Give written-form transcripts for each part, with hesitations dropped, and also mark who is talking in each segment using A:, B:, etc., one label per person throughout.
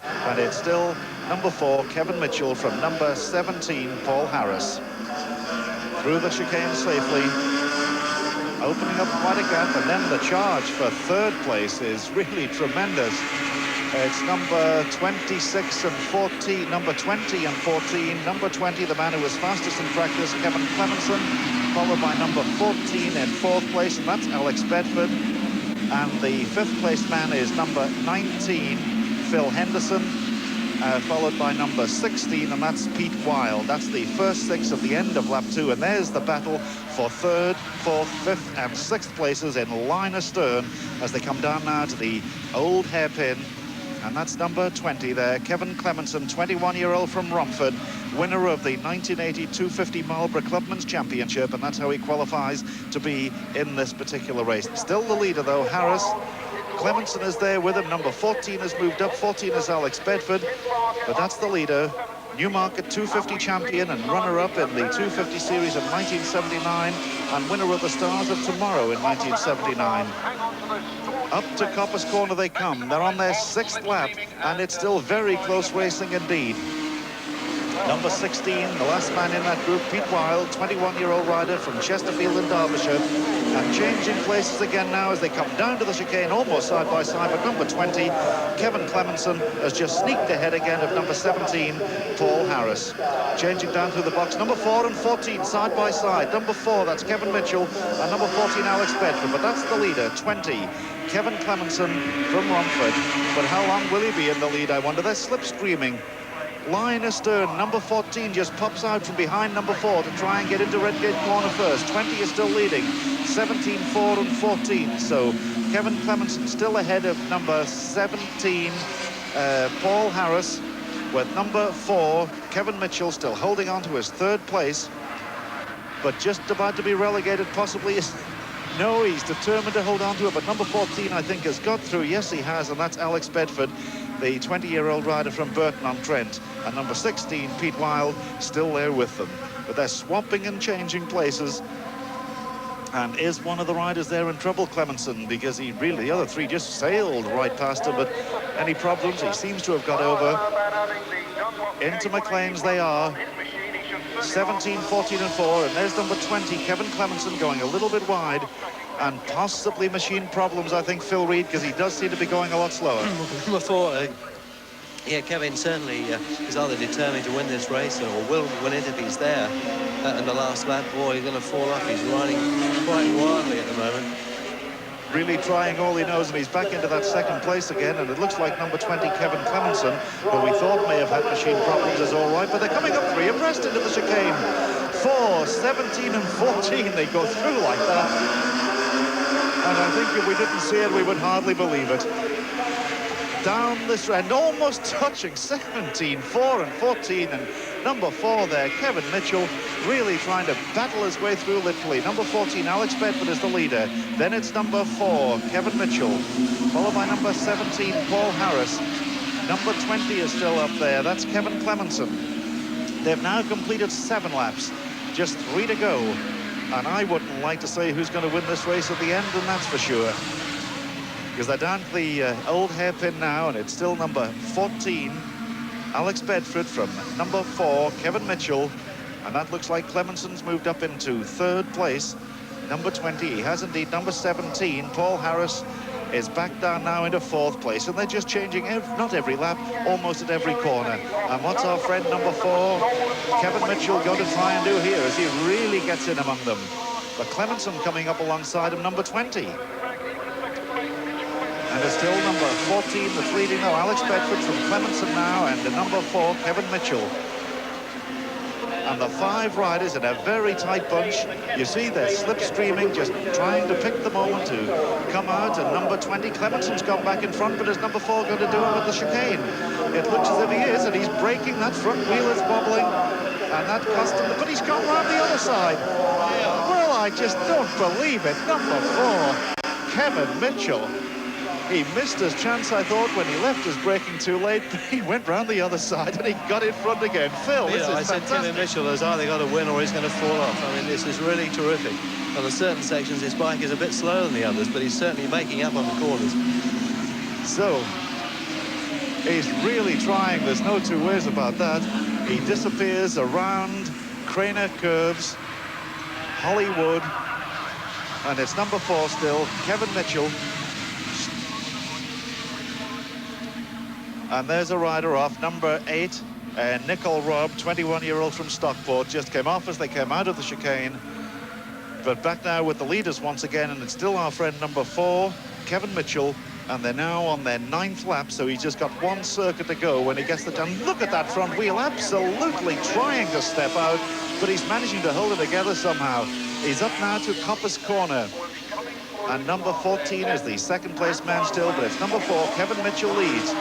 A: And it's still number 4, Kevin Mitchell, from number 17, Paul Harris. Through the chicane safely, opening up quite a gap, and then the charge for third place is really tremendous. It's number 26 and 14, number 20 and 14. Number 20, the man who was fastest in practice, Kevin Clemenson, followed by number 14 in fourth place, and that's Alex Bedford. And the fifth place man is number 19, Phil Henderson, followed by number 16, and that's Pete Wild. That's the first 6 of the end of lap 2, and there's the battle for third, fourth, fifth, and sixth places in line astern as they come down now to the old hairpin. And that's number 20 there, Kevin Clemenson, 21-year-old from Romford, winner of the 1980 250 Marlborough Clubman's Championship, and that's how he qualifies to be in this particular race. Still the leader, though, Harris. Clemenson is there with him. Number 14 has moved up. 14 is Alex Bedford, but that's the leader. Newmarket 250 champion and runner-up in the 250 series of 1979 and winner of the Stars of Tomorrow in 1979. Up to Copper's Corner they come. They're on their 6th lap, and it's still very close racing indeed. Number 16, the last man in that group, Pete Wild, 21-year-old rider from Chesterfield in Derbyshire. And changing places again now as they come down to the chicane, almost side by side. But number 20, Kevin Clemenson, has just sneaked ahead again of number 17, Paul Harris. Changing down through the box, number 4 and 14, side by side. Number 4, that's Kevin Mitchell, and number 14, Alex Bedford. But that's the leader, 20. Kevin Clemenson from Romford. But how long will he be in the lead, I wonder? They're slipstreaming. Line astern, number 14 just pops out from behind number 4 to try and get into Redgate Corner first. 20 is still leading, 17, 4 and 14. So Kevin Clemenson still ahead of number 17, Paul Harris, with number 4, Kevin Mitchell, still holding on to his 3rd place, but just about to be relegated possibly. No, he's determined to hold on to it, but number 14, I think, has got through. Yes, he has, and that's Alex Bedford, the 20-year-old rider from Burton-on-Trent. And number 16, Pete Wild, still there with them. But they're swapping and changing places. And is one of the riders there in trouble, Clemenson? Because he really, the other 3 just sailed right past him, but any problems? He seems to have got over. Into McLean's they are. 17, 14 and 4, and there's number 20, Kevin Clemenson, going a little bit wide, and possibly machine problems, I think, Phil Reed, because he does seem to be going a lot slower.
B: Number 4, yeah, Kevin certainly is either determined to win this race or will win it if he's there. In the last lap, boy, he's going to fall off. He's riding quite wildly at the moment.
A: Really trying all he knows, and he's back into that 2nd place again, and it looks like number 20, Kevin Clemenson, who we thought may have had machine problems, is all right, but they're coming up 3 abreast into the chicane. 4, 17 and 14, they go through like that. And I think if we didn't see it, we would hardly believe it. Down this end, almost touching 17, 4 and 14, and number 4 there, Kevin Mitchell, really trying to battle his way through literally. Number 14, Alex Bedford, is the leader. Then it's number 4, Kevin Mitchell, followed by number 17, Paul Harris. Number 20 is still up there. That's Kevin Clemenson. They've now completed 7 laps, just 3 to go. And I wouldn't like to say who's going to win this race at the end, and that's for sure. Because they're down to the old hairpin now, and it's still number 14, Alex Bedford, from number 4, Kevin Mitchell, and that looks like Clemenson's moved up into 3rd place. Number 20, he has indeed. Number 17, Paul Harris, is back down now into 4th place, and they're just changing, not every lap, almost at every corner. And what's our friend number 4, Kevin Mitchell, going to try and do here as he really gets in among them? But Clemenson coming up alongside him, number 20. And it's still number 14 that's leading, though, Alex Bedford from Clemenson now, and the number 4, Kevin Mitchell. And the 5 riders in a very tight bunch. You see they're slipstreaming, just trying to pick the moment to come out. And number 20, Clemenson's gone back in front, but is number 4 going to do it with the chicane? It looks as if he is, and he's braking. That front wheel is wobbling, and that cost him, but he's gone round the other side. Well, I just don't believe it. Number 4, Kevin Mitchell. He missed his chance, I thought, when he left his braking too late. He went round the other side and he got in front again. Phil, this is fantastic.
B: I said Kevin Mitchell has either got to win or he's going to fall off. I mean, this is really terrific. On certain sections, his bike is a bit slower than the others, but he's certainly making up on the corners.
A: So, He's really trying, there's no two ways about that. He disappears around Craner curves, Hollywood, and it's number 4 still, Kevin Mitchell. And there's a rider off, number 8, Nicol Robb, 21-year-old from Stockport, just came off as they came out of the chicane. But back now with the leaders once again, and it's still our friend number 4, Kevin Mitchell, and they're now on their 9th lap, so he's just got one circuit to go when he gets the turn. Look at that front wheel, absolutely trying to step out, but he's managing to hold it together somehow. He's up now to Coppice Corner, and number 14 is the second place man still, but it's number 4, Kevin Mitchell leads.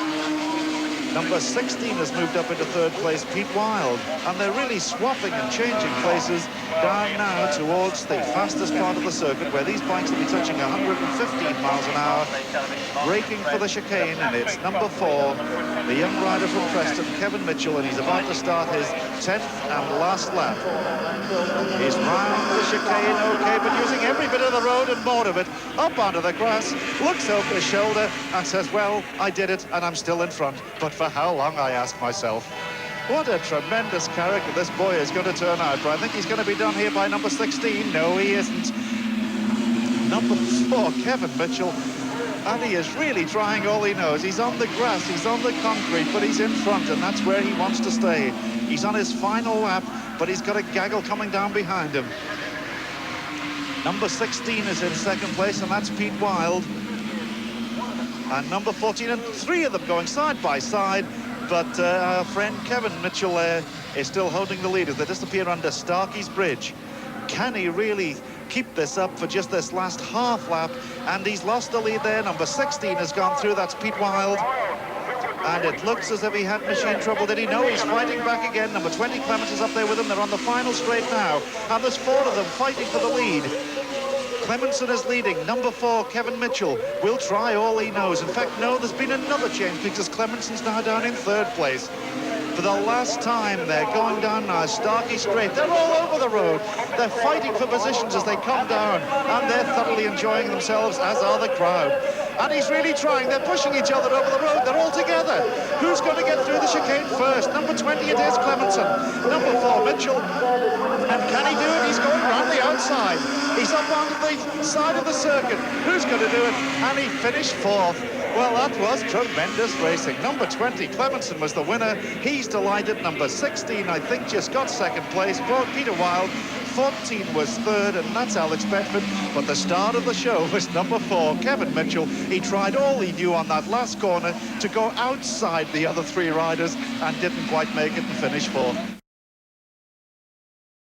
A: Number 16 has moved up into 3rd place, Pete Wild, and they're really swapping and changing places down now towards the fastest part of the circuit, where these bikes will be touching 115 miles an hour, braking for the chicane, and it's number 4, the young rider from Preston, Kevin Mitchell, and he's about to start his 10th and last lap. He's round the chicane, okay, but using every bit of the road and more of it, up onto the grass, looks over his shoulder and says, well, I did it, and I'm still in front. But for how long, I ask myself. What a tremendous character this boy is going to turn out. But I think he's going to be done here by number 16. No, he isn't. Number 4, Kevin Mitchell. And he is really trying all he knows. He's on the grass, he's on the concrete, but he's in front, and that's where he wants to stay. He's on his final lap, but he's got a gaggle coming down behind him. Number 16 is in 2nd place, and that's Pete Wild. And number 14, and 3 of them going side by side, but our friend Kevin Mitchell is still holding the lead as they disappear under Starkey's Bridge. Can he really keep this up for just this last half lap? And he's lost the lead there. Number 16 has gone through, that's Pete Wild. And it looks as if he had machine trouble. Did he? No, he's fighting back again. Number 20, Clements, is up there with him. They're on the final straight now, and there's 4 of them fighting for the lead. Clemenson is leading. Number 4, Kevin Mitchell, will try all he knows. In fact, no, there's been another change because Clemenson's now down in 3rd place. For the last time, they're going down now, Starkey Straight. They're all over the road. They're fighting for positions as they come down, and they're thoroughly enjoying themselves, as are the crowd. And he's really trying. They're pushing each other over the road. They're all together. Who's going to get through the chicane first? Number 20, it is Clemenson. Number 4, Mitchell. And can he do it? He's going round the outside. He's up onto the side of the circuit. Who's going to do it? And he finished 4th. Well, that was tremendous racing. Number 20, Clemenson, was the winner. He's delighted. Number 16, I think, just got 2nd place. Peter Wild. 14 was 3rd, and that's Alex Bedford. But the start of the show was number 4, Kevin Mitchell. He tried all he knew on that last corner to go outside the other 3 riders and didn't quite make it and finish 4th.